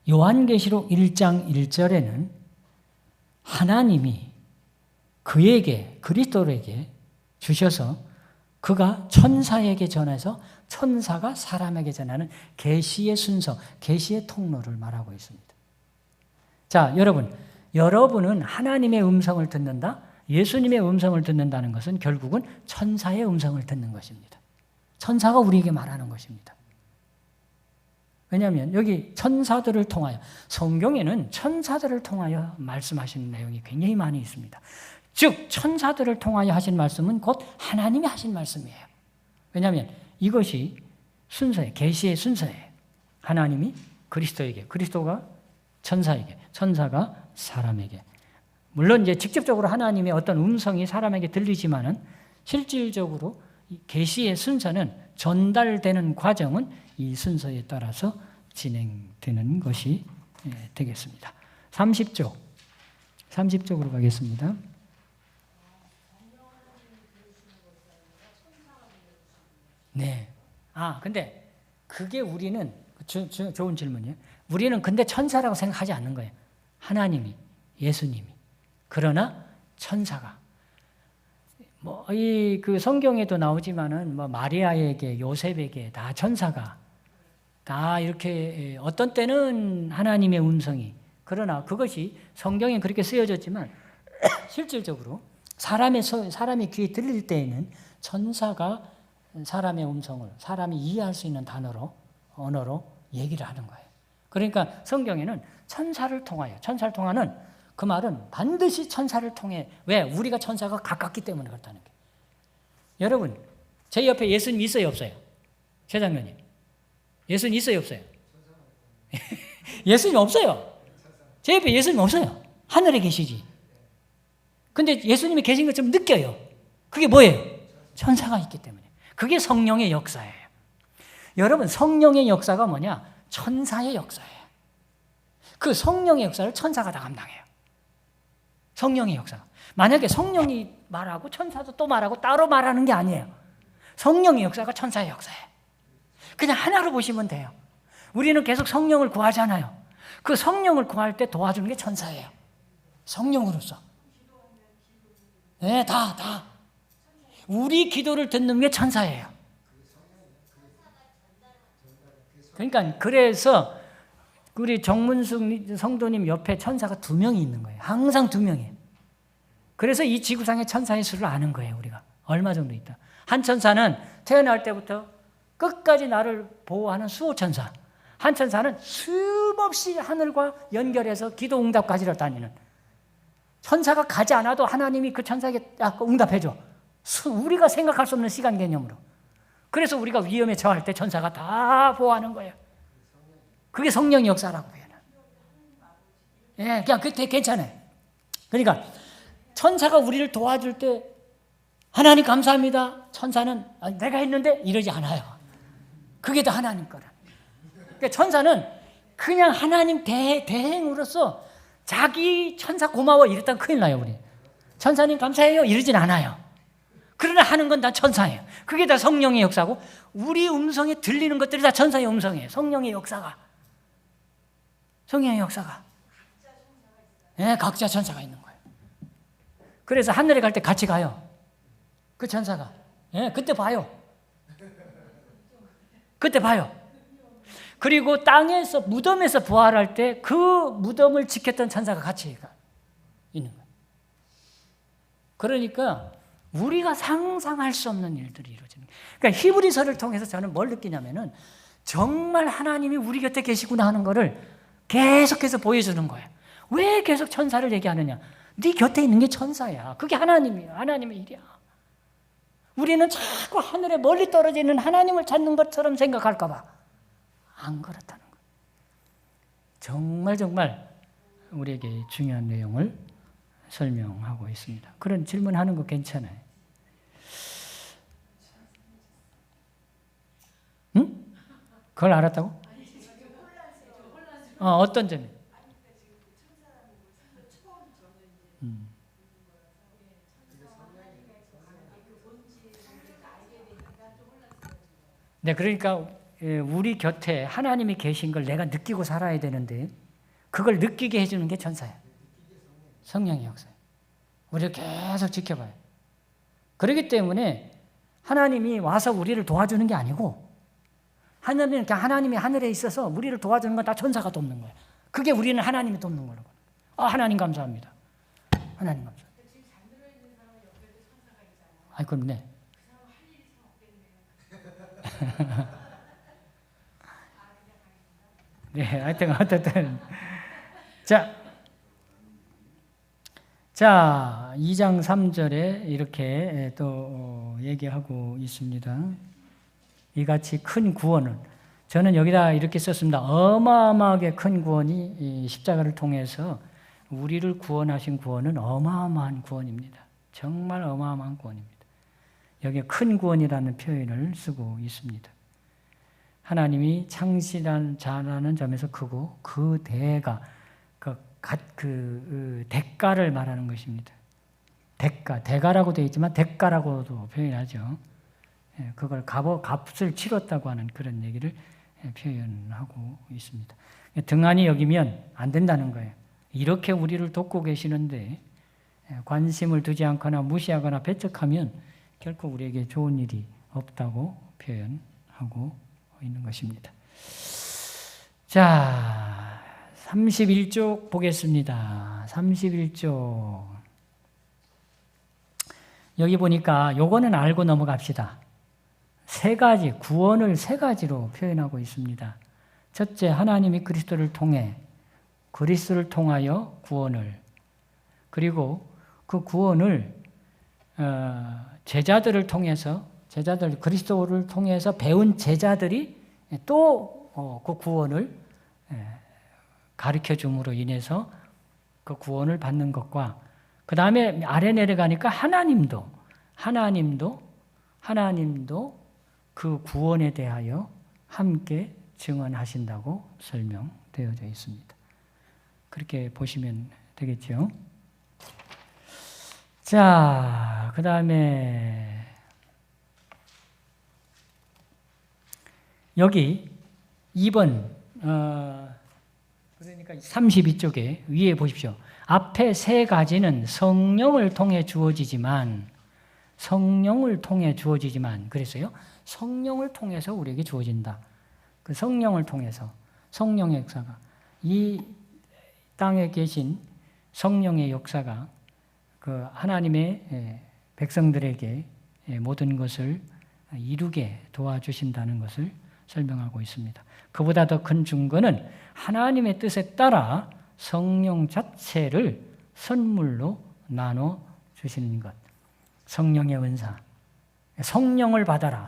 요한계시록 1장 1절에는 하나님이 그에게, 그리스도에게 주셔서 그가 천사에게 전해서 천사가 사람에게 전하는 계시의 순서, 계시의 통로를 말하고 있습니다. 자, 여러분은 하나님의 음성을 듣는다, 예수님의 음성을 듣는다는 것은 결국은 천사의 음성을 듣는 것입니다. 천사가 우리에게 말하는 것입니다. 왜냐하면 여기 천사들을 통하여, 성경에는 천사들을 통하여 말씀하시는 내용이 굉장히 많이 있습니다. 즉 천사들을 통하여 하신 말씀은 곧 하나님이 하신 말씀이에요. 왜냐하면 이것이 순서예요. 계시의 순서예요. 하나님이 그리스도에게, 그리스도가 천사에게, 천사가 사람에게. 물론 이제 직접적으로 하나님의 어떤 음성이 사람에게 들리지만은 실질적으로 계시의 순서는, 전달되는 과정은 이 순서에 따라서 진행되는 것이 되겠습니다. 30쪽으로 가겠습니다. 네. 근데 그게 우리는 좋은 질문이에요. 우리는 근데 천사라고 생각하지 않는 거예요. 하나님이, 예수님이. 그러나 천사가 그 성경에도 나오지만은 마리아에게, 요셉에게 다 천사가 다 이렇게, 어떤 때는 하나님의 음성이, 그러나 그것이 성경에 그렇게 쓰여졌지만 실질적으로 사람의 귀에 들릴 때에는 천사가 사람의 음성을 사람이 이해할 수 있는 언어로 얘기를 하는 거예요. 그러니까 성경에는 천사를 통하는 그 말은 반드시 천사를 통해. 왜? 우리가 천사가 가깝기 때문에 그렇다는 거예요. 여러분, 제 옆에 예수님 있어요, 없어요? 최 장로님, 예수님 있어요, 없어요? 예수님 없어요. 제 옆에 예수님 없어요. 하늘에 계시지. 근데 예수님이 계신 것처럼 느껴요. 그게 뭐예요? 천사가 있기 때문에. 그게 성령의 역사예요. 여러분, 성령의 역사가 뭐냐? 천사의 역사예요. 그 성령의 역사를 천사가 다 감당해요. 성령의 역사. 만약에 성령이 말하고 천사도 또 말하고 따로 말하는 게 아니에요. 성령의 역사가 천사의 역사예요. 그냥 하나로 보시면 돼요. 우리는 계속 성령을 구하잖아요. 그 성령을 구할 때 도와주는 게 천사예요. 성령으로서. 네, 다. 우리 기도를 듣는 게 천사예요. 그러니까 그래서 우리 정문숙 성도님 옆에 천사가 2명이 있는 거예요. 항상 2명이에요. 그래서 이 지구상의 천사의 수를 아는 거예요, 우리가. 얼마 정도 있다. 한 천사는 태어날 때부터 끝까지 나를 보호하는 수호천사. 한 천사는 수없이 하늘과 연결해서 기도 응답까지를 다니는. 천사가 가지 않아도 하나님이 그 천사에게 응답해줘. 우리가 생각할 수 없는 시간 개념으로. 그래서 우리가 위험에 처할 때 천사가 다 보호하는 거예요. 그게 성령의 역사라고 해요. 예, 그냥 그때 괜찮아요. 그러니까 천사가 우리를 도와줄 때 하나님 감사합니다. 천사는 내가 했는데 이러지 않아요. 그게 다 하나님 거라. 그러니까 천사는 그냥 하나님 대행으로서 자기 천사 고마워 이랬다면 큰일 나요. 우리 천사님 감사해요 이러진 않아요. 그러나 하는 건 다 천사예요. 그게 다 성령의 역사고 우리 음성에 들리는 것들이 다 천사의 음성이에요. 성령의 역사가. 네, 각자 천사가 있는 거예요. 그래서 하늘에 갈 때 같이 가요. 그 천사가. 네, 그때 봐요. 그리고 땅에서 무덤에서 부활할 때 그 무덤을 지켰던 천사가 같이 있는 거예요. 그러니까 우리가 상상할 수 없는 일들이 이루어지는 거예요. 그러니까 히브리서를 통해서 저는 뭘 느끼냐면은 정말 하나님이 우리 곁에 계시구나 하는 거를 계속해서 보여주는 거예요. 왜 계속 천사를 얘기하느냐? 네 곁에 있는 게 천사야. 그게 하나님이야. 하나님의 일이야. 우리는 자꾸 하늘에 멀리 떨어지는 하나님을 찾는 것처럼 생각할까 봐. 안 그렇다는 거예요. 정말 우리에게 중요한 내용을 설명하고 있습니다. 그런 질문하는 거 괜찮아요. 응? 그걸 알았다고? 어떤 점이? 네, 그러니까 우리 곁에 하나님이 계신 걸 내가 느끼고 살아야 되는데 그걸 느끼게 해주는 게 천사예요. 성령의 역사예요. 우리를 계속 지켜봐요. 그렇기 때문에 하나님이 와서 우리를 도와주는 게 아니고 하나님은 그냥 하나님이 하늘에 있어서 우리를 도와주는 건 다 천사가 돕는 거예요. 그게 우리는 하나님이 돕는 거라고. 하나님 감사합니다. 하나님 감사합니다. 그럼 네. 네, 하여튼 어쨌든 자 2장 3절에 이렇게 또 얘기하고 있습니다. 이같이 큰 구원은 저는 여기다 이렇게 썼습니다. 어마어마하게 큰 구원이 십자가를 통해서 우리를 구원하신 구원은 어마어마한 구원입니다. 정말 어마어마한 구원입니다. 여기에 큰 구원이라는 표현을 쓰고 있습니다. 하나님이 창시한 자라는 점에서 크고 그 대가 그 대가를 말하는 것입니다. 대가라고 되어 있지만 대가라고도 표현하죠. 그걸 값을 치렀다고 하는 그런 얘기를 표현하고 있습니다. 등한히 여기면 안 된다는 거예요. 이렇게 우리를 돕고 계시는데 관심을 두지 않거나 무시하거나 배척하면 결코 우리에게 좋은 일이 없다고 표현하고 있는 것입니다. 자, 31쪽 보겠습니다. 31쪽. 여기 보니까 요거는 알고 넘어갑시다. 구원을 세 가지로 표현하고 있습니다. 첫째, 하나님이 그리스도를 통하여 구원을, 그리고 그 구원을 그리스도를 통해서 배운 제자들이 또 그 구원을 가르쳐 줌으로 인해서 그 구원을 받는 것과, 그 다음에 아래 내려가니까 하나님도 그 구원에 대하여 함께 증언하신다고 설명되어져 있습니다. 그렇게 보시면 되겠죠. 자, 그 다음에 여기 2번 그러니까 32쪽에 위에 보십시오. 앞에 세 가지는 성령을 통해 주어지지만 그랬어요. 성령을 통해서 우리에게 주어진다. 그 성령을 통해서 성령의 역사가, 이 땅에 계신 성령의 역사가 그 하나님의 백성들에게 모든 것을 이루게 도와주신다는 것을 설명하고 있습니다. 그보다 더 큰 증거는 하나님의 뜻에 따라 성령 자체를 선물로 나눠 주시는 것. 성령의 은사. 성령을 받아라.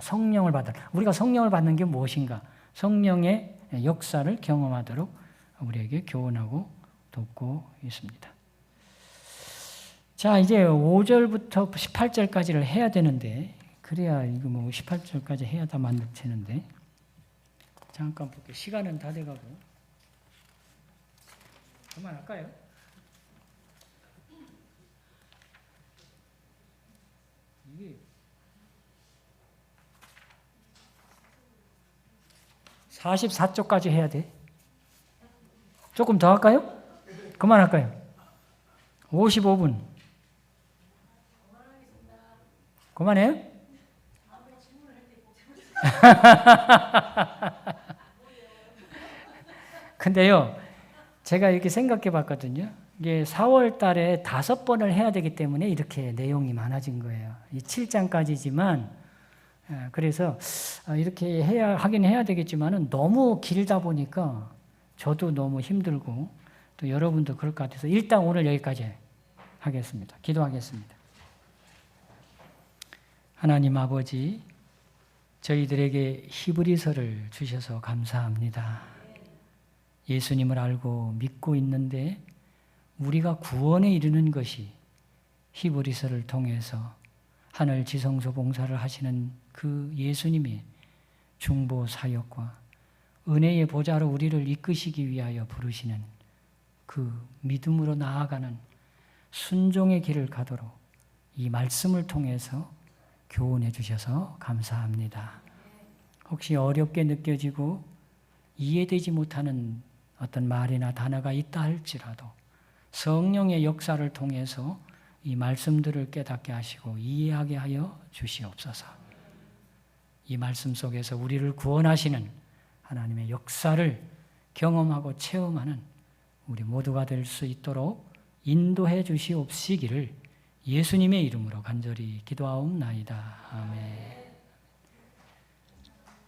우리가 성령을 받는 게 무엇인가? 성령의 역사를 경험하도록 우리에게 교훈하고 돕고 있습니다. 자, 이제 5절부터 18절까지를 해야 되는데, 그래야 이거 뭐 18절까지 해야 다 만족되는데, 잠깐 볼게요. 시간은 다 돼가고. 그만할까요? 이게 44쪽까지 해야 돼. 조금 더 할까요? 그만할까요? 55분. 그만해요? 근데요, 제가 이렇게 생각해 봤거든요. 이게 4월 달에 5번을 해야 되기 때문에 이렇게 내용이 많아진 거예요. 이 7장까지지만, 그래서 이렇게 하긴 해야 되겠지만은 너무 길다 보니까 저도 너무 힘들고 또 여러분도 그럴 것 같아서 일단 오늘 여기까지 하겠습니다. 기도하겠습니다. 하나님 아버지, 저희들에게 히브리서를 주셔서 감사합니다. 예수님을 알고 믿고 있는데 우리가 구원에 이르는 것이 히브리서를 통해서 하늘 지성소 봉사를 하시는 그 예수님의 중보 사역과 은혜의 보좌로 우리를 이끄시기 위하여 부르시는 그 믿음으로 나아가는 순종의 길을 가도록 이 말씀을 통해서 교훈해 주셔서 감사합니다. 혹시 어렵게 느껴지고 이해되지 못하는 어떤 말이나 단어가 있다 할지라도 성령의 역사를 통해서 이 말씀들을 깨닫게 하시고 이해하게 하여 주시옵소서. 이 말씀 속에서 우리를 구원하시는 하나님의 역사를 경험하고 체험하는 우리 모두가 될 수 있도록 인도해 주시옵시기를 예수님의 이름으로 간절히 기도하옵나이다. 아멘.